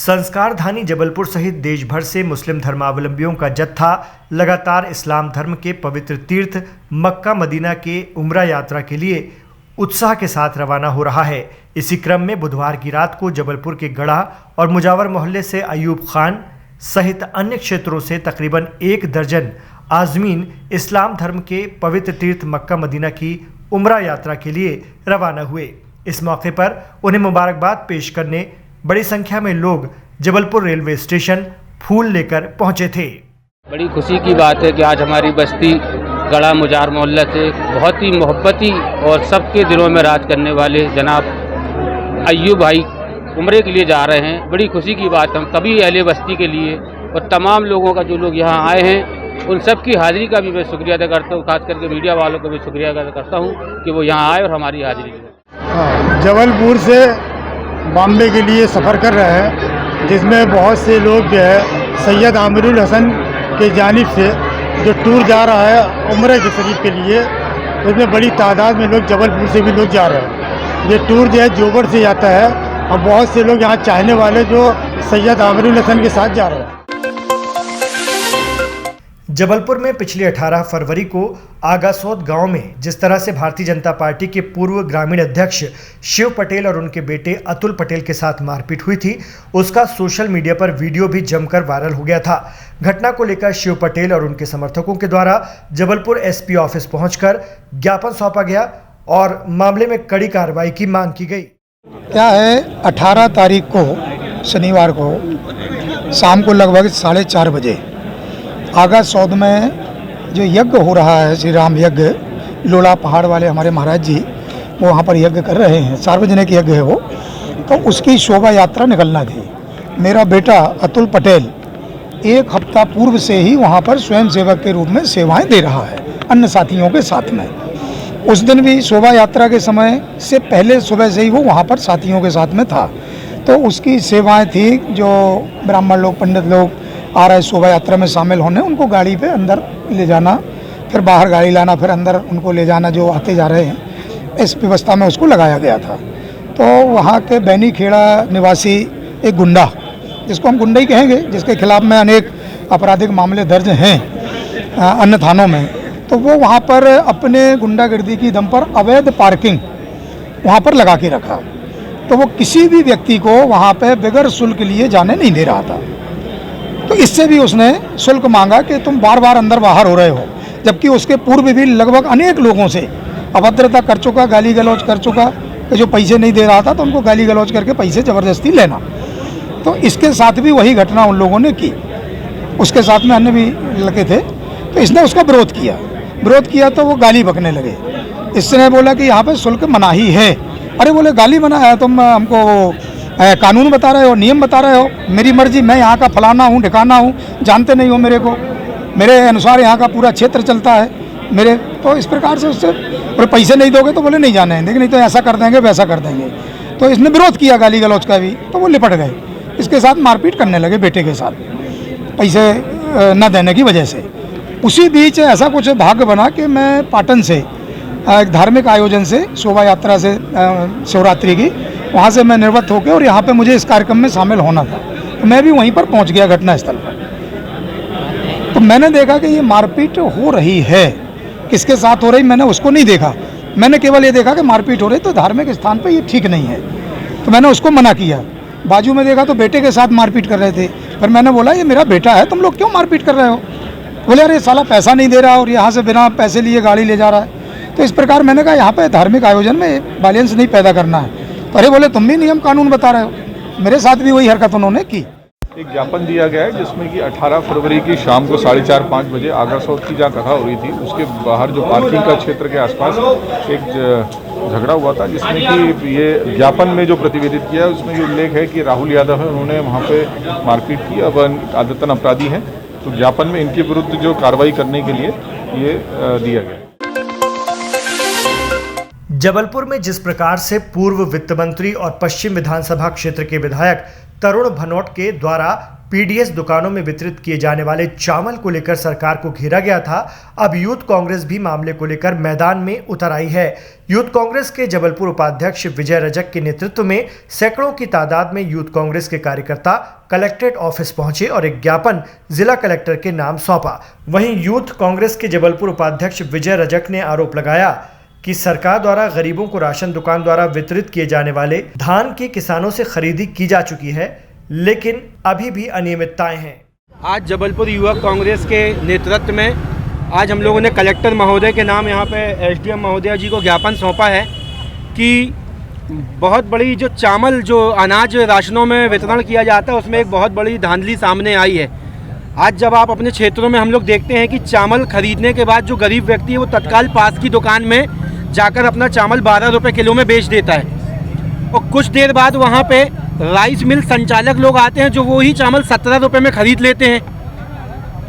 संस्कारधानी जबलपुर सहित देश भर से मुस्लिम धर्मावलंबियों का जत्था लगातार इस्लाम धर्म के पवित्र तीर्थ मक्का मदीना के उम्रा यात्रा के लिए उत्साह के साथ रवाना हो रहा है। इसी क्रम में बुधवार की रात को जबलपुर के गढ़ा और मुजावर मोहल्ले से अयूब खान सहित अन्य क्षेत्रों से तकरीबन 1 दर्जन आज़मीन इस्लाम धर्म के पवित्र तीर्थ मक्का मदीना की उम्रा यात्रा के लिए रवाना हुए। इस मौके पर उन्हें मुबारकबाद पेश करने बड़ी संख्या में लोग जबलपुर रेलवे स्टेशन फूल लेकर पहुंचे थे। बड़ी खुशी की बात है कि आज हमारी बस्ती गढ़ा मुजार मोहल्ला से बहुत ही मोहब्बती और सबके दिलों में राज करने वाले जनाब अयूब भाई उम्रे के लिए जा रहे हैं। बड़ी खुशी की बात हम सभी अहले बस्ती के लिए और तमाम लोगों का जो लोग यहाँ आए हैं उन सब की हाज़िरी का भी मैं शुक्रिया अदा करता हूँ। खास करके मीडिया वालों का भी शुक्रिया अदा करता हूँ कि वो यहाँ आए और हमारी हाज़िरी दी। जबलपुर से बॉम्बे के लिए सफ़र कर रहे हैं, जिसमें बहुत से लोग जो है सैयद आमिरुल हसन के जानिब से जो टूर जा रहा है उम्रे के शरीफ के लिए, उसमें बड़ी तादाद में लोग जबलपुर से भी लोग जा रहे हैं। ये टूर जो है जोबर से जाता है और बहुत से लोग यहाँ चाहने वाले जो सैयद आमिरुल हसन के साथ जा रहे हैं। जबलपुर में पिछली 18 फरवरी को आगासोद गांव में जिस तरह से भारतीय जनता पार्टी के पूर्व ग्रामीण अध्यक्ष शिव पटेल और उनके बेटे अतुल पटेल के साथ मारपीट हुई थी, उसका सोशल मीडिया पर वीडियो भी जमकर वायरल हो गया था। घटना को लेकर शिव पटेल और उनके समर्थकों के द्वारा जबलपुर एसपी ऑफिस पहुंचकर ज्ञापन सौंपा गया और मामले में कड़ी कार्रवाई की मांग की गई। क्या है, 18 तारीख को शनिवार को शाम को लगभग 4:30 बजे आगासोद में जो यज्ञ हो रहा है, श्री राम यज्ञ, लोला पहाड़ वाले हमारे महाराज जी वो वहाँ पर यज्ञ कर रहे हैं, सार्वजनिक यज्ञ है वो, तो उसकी शोभा यात्रा निकलना थी। मेरा बेटा अतुल पटेल 1 हफ्ता पूर्व से ही वहाँ पर स्वयं सेवक के रूप में सेवाएं दे रहा है अन्य साथियों के साथ में। उस दिन भी शोभा यात्रा के समय से पहले सुबह से ही वो वहाँ पर साथियों के साथ में था, तो उसकी सेवाएँ थी। जो ब्राह्मण लोग, पंडित लोग आ रहे शोभा यात्रा में शामिल होने, उनको गाड़ी पे अंदर ले जाना, फिर बाहर गाड़ी लाना, फिर अंदर उनको ले जाना, जो आते जा रहे हैं, इस व्यवस्था में उसको लगाया गया था। तो वहाँ के बैनी खेड़ा निवासी एक गुंडा, जिसको हम गुंडा ही कहेंगे, जिसके खिलाफ में अनेक आपराधिक मामले दर्ज हैं अन्य थानों में, तो वो वहाँ पर अपने गुंडागर्दी की दम पर अवैध पार्किंग वहाँ पर लगा के रखा। तो वो किसी भी व्यक्ति को वहाँ पर बगैर शुल्क लिए जाने नहीं दे रहा था। तो इससे भी उसने शुल्क मांगा कि तुम बार बार अंदर बाहर हो रहे हो, जबकि उसके पूर्व भी लगभग अनेक लोगों से अभद्रता कर चुका, गाली गलौज कर चुका, कि जो पैसे नहीं दे रहा था तो उनको गाली गलौज करके पैसे ज़बरदस्ती लेना। तो इसके साथ भी वही घटना उन लोगों ने की। उसके साथ में अन्य भी लड़के थे, तो इसने उसका विरोध किया तो वो गाली बकने लगे। इसने बोला कि यहाँ पर शुल्क मनाही है। अरे बोले, गाली मना है, तुम हमको कानून बता रहे हो, नियम बता रहे हो, मेरी मर्जी, मैं यहाँ का फलाना हूँ ठिकाना हूँ, जानते नहीं हो मेरे को, मेरे अनुसार यहाँ का पूरा क्षेत्र चलता है मेरे। तो इस प्रकार से उससे, और पैसे नहीं दोगे तो बोले नहीं जाने हैं, नहीं तो ऐसा कर देंगे वैसा कर देंगे। तो इसने विरोध किया गाली गलौज का भी, तो वो लिपट गए, इसके साथ मारपीट करने लगे बेटे के साथ, पैसे न देने की वजह से। उसी बीच ऐसा कुछ भाग्य बना कि मैं पाटन से एक धार्मिक आयोजन से, शोभा यात्रा से, शिवरात्रि की, वहाँ से मैं निवृत्त होकर और यहाँ पे मुझे इस कार्यक्रम में शामिल होना था, तो मैं भी वहीं पर पहुँच गया घटनास्थल पर। तो मैंने देखा कि ये मारपीट हो रही है, किसके साथ हो रही मैंने उसको नहीं देखा, मैंने केवल ये देखा कि मारपीट हो रही, तो धार्मिक स्थान पे ये ठीक नहीं है, तो मैंने उसको मना किया। बाजू में देखा तो बेटे के साथ मारपीट कर रहे थे, फिर मैंने बोला ये मेरा बेटा है, तुम लोग क्यों मारपीट कर रहे हो? बोले अरे साला पैसा नहीं दे रहा और यहाँ से बिना पैसे लिए गाड़ी ले जा रहा है। तो इस प्रकार मैंने कहा यहाँ पे धार्मिक आयोजन में बैलेंस नहीं पैदा करना है। तो अरे बोले, तुम भी नियम कानून बता रहे हो। मेरे साथ भी वही हरकत उन्होंने की। एक ज्ञापन दिया गया है जिसमें कि 18 फरवरी की शाम को 4:30-5 बजे आगासोद की जहाँ कथा हो रही थी, उसके बाहर जो पार्किंग का क्षेत्र के आसपास एक झगड़ा हुआ था, जिसमें कि ये ज्ञापन में जो प्रतिवेदित किया है उसमें ये उल्लेख है कि राहुल यादव है, उन्होंने वहाँ पे मारपीट की, अब आदतन अपराधी हैं। तो ज्ञापन में इनके विरुद्ध जो कार्रवाई करने के लिए ये दिया गया। जबलपुर में जिस प्रकार से पूर्व वित्त मंत्री और पश्चिम विधानसभा क्षेत्र के विधायक तरुण भनोट के द्वारा पीडीएस दुकानों में वितरित किए जाने वाले चावल को लेकर सरकार को घेरा गया था, अब यूथ कांग्रेस भी मामले को लेकर मैदान में उतर आई है। यूथ कांग्रेस के जबलपुर उपाध्यक्ष विजय रजक के नेतृत्व में सैकड़ों की तादाद में यूथ कांग्रेस के कार्यकर्ता कलेक्ट्रेट ऑफिस पहुंचे और एक ज्ञापन जिला कलेक्टर के नाम सौंपा। वहीं यूथ कांग्रेस के जबलपुर उपाध्यक्ष विजय रजक ने आरोप लगाया कि सरकार द्वारा गरीबों को राशन दुकान द्वारा वितरित किए जाने वाले धान की किसानों से खरीदी की जा चुकी है, लेकिन अभी भी अनियमितताएं हैं। आज जबलपुर युवक कांग्रेस के नेतृत्व में आज हम लोगों ने कलेक्टर महोदय के नाम यहाँ पे एसडीएम महोदय जी को ज्ञापन सौंपा है कि बहुत बड़ी जो चावल जो अनाज राशनों में वितरण किया जाता है उसमें एक बहुत बड़ी धांधली सामने आई है। आज जब आप अपने क्षेत्रों में हम लोग देखते हैं कि चावल खरीदने के बाद जो गरीब व्यक्ति है वो तत्काल पास की दुकान में जाकर अपना चावल 12 रुपये किलो में बेच देता है और कुछ देर बाद वहाँ पे राइस मिल संचालक लोग आते हैं जो वो ही चावल 17 रुपये में ख़रीद लेते हैं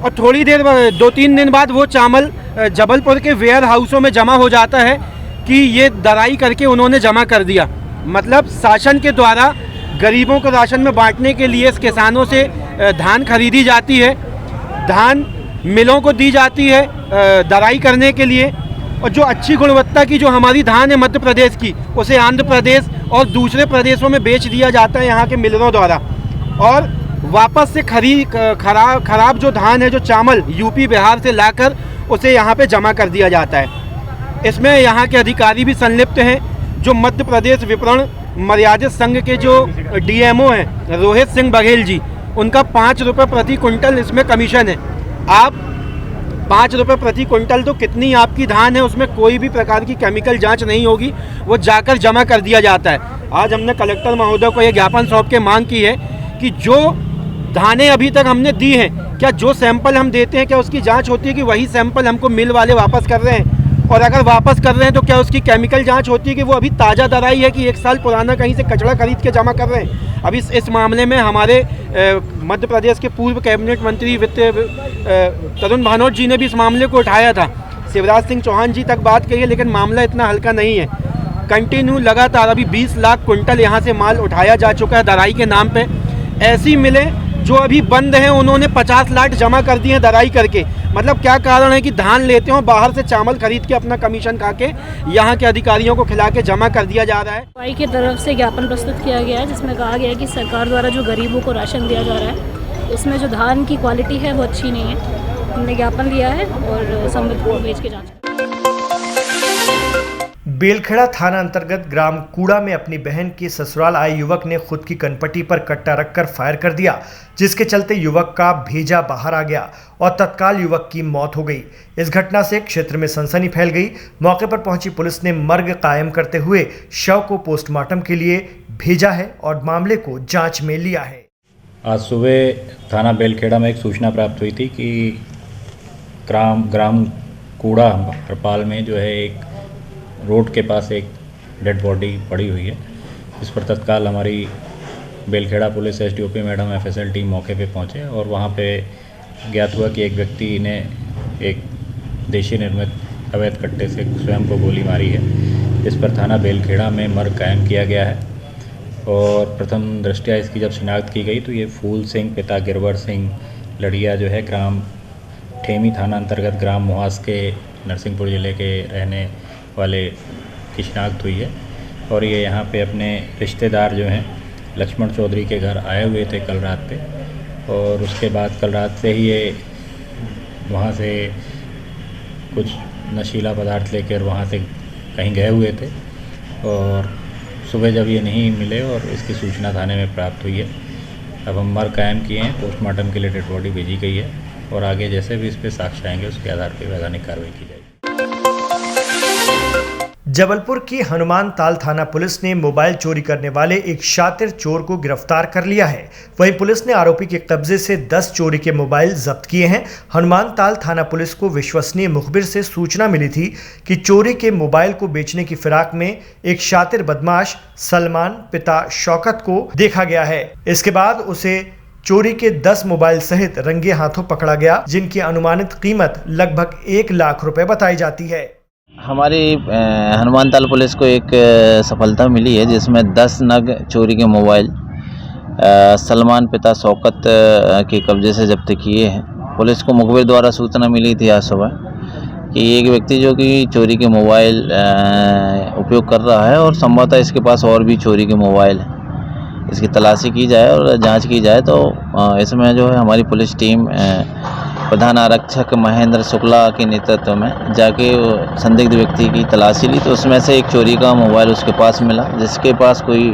और थोड़ी देर 2-3 दिन बाद वो चावल जबलपुर के वेयर हाउसों में जमा हो जाता है कि ये दराई करके उन्होंने जमा कर दिया। मतलब शासन के द्वारा गरीबों को राशन में बांटने के लिए किसानों से धान खरीदी जाती है, धान मिलों को दी जाती है दराई करने के लिए, और जो अच्छी गुणवत्ता की जो हमारी धान है मध्य प्रदेश की उसे आंध्र प्रदेश और दूसरे प्रदेशों में बेच दिया जाता है यहाँ के मिलरों द्वारा, और वापस से खराब जो धान है जो चावल यूपी बिहार से लाकर उसे यहाँ पे जमा कर दिया जाता है। इसमें यहाँ के अधिकारी भी संलिप्त हैं। जो मध्य प्रदेश विपणन मर्यादित संघ के जो डीएमओ हैं रोहित सिंह बघेल जी, उनका 5 रुपये प्रति क्विंटल इसमें कमीशन है। आप 5 रुपये प्रति क्विंटल तो कितनी आपकी धान है उसमें कोई भी प्रकार की केमिकल जांच नहीं होगी, वो जाकर जमा कर दिया जाता है। आज हमने कलेक्टर महोदय को ये ज्ञापन सौंप के मांग की है कि जो धानें अभी तक हमने दी हैं, क्या जो सैंपल हम देते हैं क्या उसकी जांच होती है कि वही सैंपल हमको मिल वाले वापस कर रहे हैं, और अगर वापस कर रहे हैं तो क्या उसकी केमिकल जांच होती है कि वो अभी ताज़ा दराई है कि 1 साल पुराना कहीं से कचड़ा खरीद के जमा कर रहे हैं। अभी इस मामले में हमारे मध्य प्रदेश के पूर्व कैबिनेट मंत्री वित्त तरुण भनोट जी ने भी इस मामले को उठाया था, शिवराज सिंह चौहान जी तक बात कही है, लेकिन मामला इतना हल्का नहीं है। कंटिन्यू लगातार अभी 20 लाख क्विंटल यहाँ से माल उठाया जा चुका है दराई के नाम पे। ऐसी मिलें जो अभी बंद हैं उन्होंने 50 लाख जमा कर दिए हैं दराई करके। मतलब क्या कारण है कि धान लेते हो बाहर से चावल खरीद के अपना कमीशन खा के यहाँ के अधिकारियों को खिला के जमा कर दिया जा रहा है। पाई की तरफ से ज्ञापन प्रस्तुत किया गया है जिसमें कहा गया है कि सरकार द्वारा जो गरीबों को राशन दिया जा रहा है उसमें जो धान की क्वालिटी है वो अच्छी नहीं है। हमने ज्ञापन लिया है और संबंधित को भेज के जांच। बेलखेड़ा थाना अंतर्गत ग्राम कूड़ा में अपनी बहन के ससुराल आए युवक ने खुद की कनपटी पर कट्टा रखकर फायर कर दिया, जिसके चलते युवक का भेजा बाहर आ गया और तत्काल युवक की मौत हो गई। इस घटना से क्षेत्र में सनसनी फैल गई। मौके पर पहुंची पुलिस ने मर्ग कायम करते हुए शव को पोस्टमार्टम के लिए भेजा है और मामले को जांच में लिया है। आज सुबह थाना बेलखेड़ा में एक सूचना प्राप्त हुई थी कि ग्राम कूड़ा हरपाल में जो है एक रोड के पास एक डेड बॉडी पड़ी हुई है। इस पर तत्काल हमारी Belkheda police SDOP madam FSL team मौके पे पहुंचे और वहां पे ज्ञात हुआ कि एक व्यक्ति ने एक देशी निर्मित अवैध कट्टे से स्वयं को गोली मारी है। इस पर थाना बेलखेड़ा में मर्ग कायम किया गया है और प्रथम दृष्टया इसकी जब शिनाख्त की गई तो ये फूल सिंह पिता गिरवर सिंह लड़िया जो है ग्राम ठेमी थाना अंतर्गत ग्राम मुहास के नरसिंहपुर ज़िले के रहने वाले की शिनाख्त हुई है और ये यहाँ पे अपने रिश्तेदार जो हैं लक्ष्मण चौधरी के घर आए हुए थे कल रात पे, और उसके बाद कल रात से ही ये वहाँ से कुछ नशीला पदार्थ लेकर वहाँ से कहीं गए हुए थे और सुबह जब ये नहीं मिले और इसकी सूचना थाने में प्राप्त हुई है, अब हम मर्ग कायम किए हैं, पोस्टमार्टम के लिए डेड बॉडी भेजी गई है और आगे जैसे भी इस पर साक्ष्य आएंगे उसके आधार पर वैधानिक कार्रवाई की जाएगी। जबलपुर की हनुमान ताल थाना पुलिस ने मोबाइल चोरी करने वाले एक शातिर चोर को गिरफ्तार कर लिया है। वहीं पुलिस ने आरोपी के कब्जे से 10 चोरी के मोबाइल जब्त किए हैं। हनुमान ताल थाना पुलिस को विश्वसनीय मुखबिर से सूचना मिली थी कि चोरी के मोबाइल को बेचने की फिराक में एक शातिर बदमाश सलमान पिता शौकत को देखा गया है। इसके बाद उसे चोरी के 10 मोबाइल सहित रंगे हाथों पकड़ा गया, जिनकी अनुमानित कीमत लगभग 1 लाख रुपए बताई जाती है। हमारी हनुमानताल पुलिस को एक सफलता मिली है जिसमें 10 नग चोरी के मोबाइल सलमान पिता शौकत के कब्जे से जब्त किए हैं। पुलिस को मुखबिर द्वारा सूचना मिली थी आज सुबह कि एक व्यक्ति जो कि चोरी के मोबाइल उपयोग कर रहा है और संभवतः इसके पास और भी चोरी के मोबाइल हैं। इसकी तलाशी की जाए और जांच की जाए तो इसमें जो है हमारी पुलिस टीम प्रधान आरक्षक महेंद्र शुक्ला के नेतृत्व में जाके संदिग्ध व्यक्ति की तलाशी ली तो उसमें से एक चोरी का मोबाइल उसके पास मिला जिसके पास कोई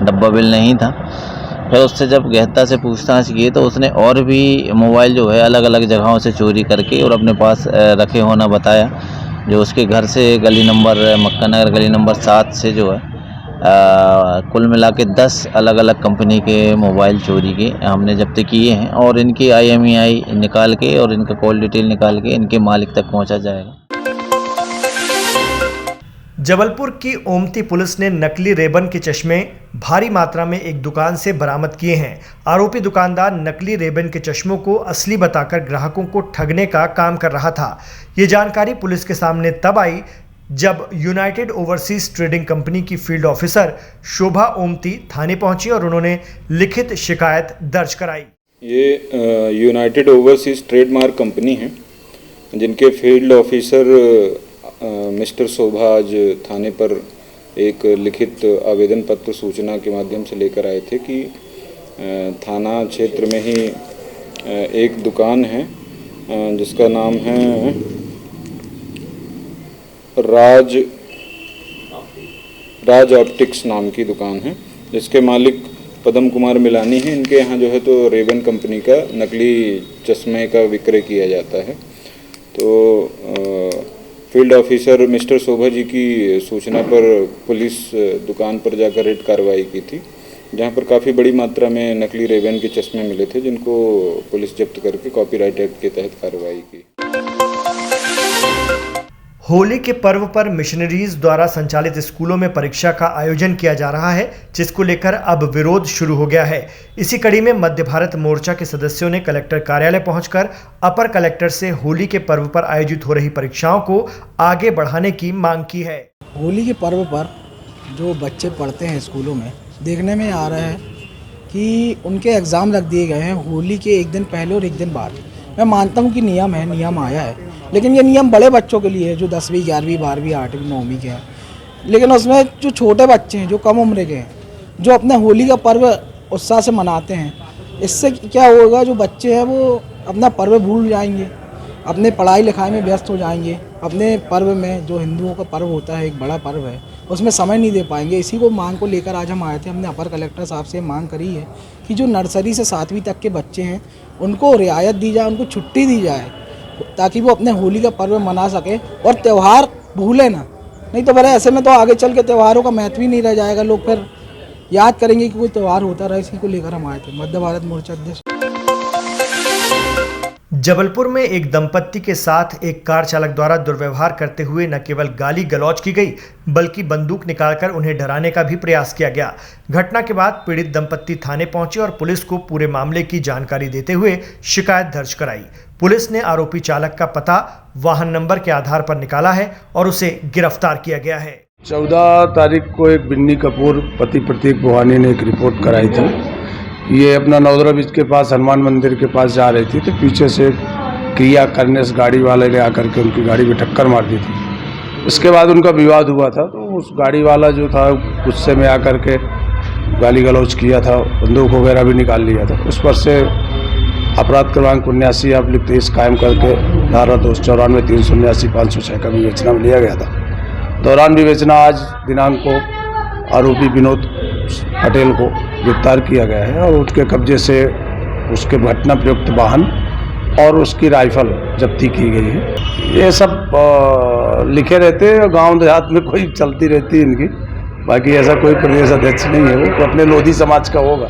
डब्बा बिल नहीं था। फिर उससे जब गहनता से पूछताछ की तो उसने और भी मोबाइल जो है अलग अलग जगहों से चोरी करके और अपने पास रखे होना बताया। जो उसके घर से गली नंबर मक्का नगर गली नंबर 7 से जो है कुल मिला के 10 अलग अलग कंपनी के मोबाइल चोरी के हमने जब्त किए हैं और इनकी IMEI निकाल के और इनका कॉल डिटेल निकाल के इनके मालिक तक पहुंचा जाएगा। जबलपुर की ओमती पुलिस ने नकली रेबन के चश्मे भारी मात्रा में एक दुकान से बरामद किए हैं। आरोपी दुकानदार नकली रेबन के चश्मों को असली बताकर ग्राहकों को ठगने का काम कर रहा था। ये जानकारी पुलिस के सामने तब आई जब यूनाइटेड ओवरसीज ट्रेडिंग कंपनी की फील्ड ऑफिसर शोभा ओमती थाने पहुंची और उन्होंने लिखित शिकायत दर्ज कराई। ये यूनाइटेड ओवरसीज ट्रेडमार्क कंपनी है जिनके फील्ड ऑफिसर मिस्टर शोभा आज थाने पर एक लिखित आवेदन पत्र सूचना के माध्यम से लेकर आए थे कि थाना क्षेत्र में ही एक दुकान है जिसका नाम है राज ऑप्टिक्स नाम की दुकान है जिसके मालिक पदम कुमार मिलानी हैं। इनके यहाँ जो है तो रेबन कंपनी का नकली चश्मे का विक्रय किया जाता है। तो field officer mister Shobha ji की सूचना पर पुलिस दुकान पर जाकर रेड कार्रवाई की थी जहां पर काफ़ी बड़ी मात्रा में नकली रेबन के चश्मे मिले थे जिनको पुलिस जब्त करके कॉपीराइट एक्ट के तहत कार्रवाई की। होली के पर्व पर मिशनरीज द्वारा संचालित स्कूलों में परीक्षा का आयोजन किया जा रहा है जिसको लेकर अब विरोध शुरू हो गया है। इसी कड़ी में मध्य भारत मोर्चा के सदस्यों ने कलेक्टर कार्यालय पहुंचकर अपर कलेक्टर से होली के पर्व पर आयोजित हो रही परीक्षाओं को आगे बढ़ाने की मांग की है। होली के पर्व पर जो बच्चे पढ़ते हैं स्कूलों में देखने में आ रहा है कि उनके एग्ज़ाम रख दिए गए हैं होली के एक दिन पहले और एक दिन बाद। मैं मानता हूँ कि नियम है, नियम आया है, लेकिन ये नियम बड़े बच्चों के लिए है जो 10वीं 11वीं 12वीं 8वीं 9वीं के हैं। लेकिन उसमें जो छोटे बच्चे हैं जो कम उम्र के हैं जो अपने होली का पर्व उत्साह से मनाते हैं, इससे क्या होगा, जो बच्चे हैं वो अपना पर्व भूल जाएंगे, अपने पढ़ाई लिखाई में व्यस्त हो जाएंगे, अपने पर्व में जो हिंदुओं का पर्व होता है एक बड़ा पर्व है उसमें समय नहीं दे पाएंगे। इसी को मांग को लेकर आज हम आए थे। हमने अपर कलेक्टर साहब से मांग करी है कि जो नर्सरी से 7वीं तक के बच्चे हैं उनको रियायत दी जाए, उनको छुट्टी दी जाए ताकि वो अपने होली का पर्व मना सके और त्यौहार भूले ना। नहीं तो भले ऐसे में तो आगे चल के त्योहारों का महत्व ही नहीं रह जाएगा, लोग फिर याद करेंगे कि कोई त्यौहार होता रहा। इसी को लेकर हम आए थे। मध्य भारत मोर्चा अध्यक्ष। जबलपुर में एक दंपत्ति के साथ एक कार चालक द्वारा दुर्व्यवहार करते हुए न केवल गाली गलौज की गई बल्कि बंदूक निकालकर उन्हें डराने का भी प्रयास किया गया। घटना के बाद पीड़ित दंपत्ति थाने पहुंचे और पुलिस को पूरे मामले की जानकारी देते हुए शिकायत दर्ज कराई। पुलिस ने आरोपी चालक का पता वाहन नंबर के आधार पर निकाला है और उसे गिरफ्तार किया गया है। 14 तारीख को एक बिन्नी कपूर पति प्रतीक बोहानी ने एक रिपोर्ट कराई थी। ये अपना नवदरा बीच के पास हनुमान मंदिर के पास जा रही थी तो पीछे से क्रिया करने से गाड़ी वाले ने आकर के उनकी गाड़ी में टक्कर मार दी थी। इसके बाद उनका विवाद हुआ था तो उस गाड़ी वाला जो था गुस्से में आकर के गाली गलौज किया था, बंदूक वगैरह भी निकाल लिया था। उस पर से अपराध क्रमांक 79 आप लिखते इस कायम करके धारा 294 379 506 का विवेचना में लिया गया था। दौरान विवेचना आज दिनांक को आरोपी विनोद पटेल को गिरफ्तार किया गया है और उसके कब्जे से उसके घटना प्रयुक्त वाहन और उसकी राइफल जब्ती की गई है। ये सब लिखे रहते हैं, गांव देहात में कोई चलती रहती है इनकी। बाकी ऐसा कोई प्रदेश अध्यक्ष नहीं है, वो अपने लोधी समाज का होगा।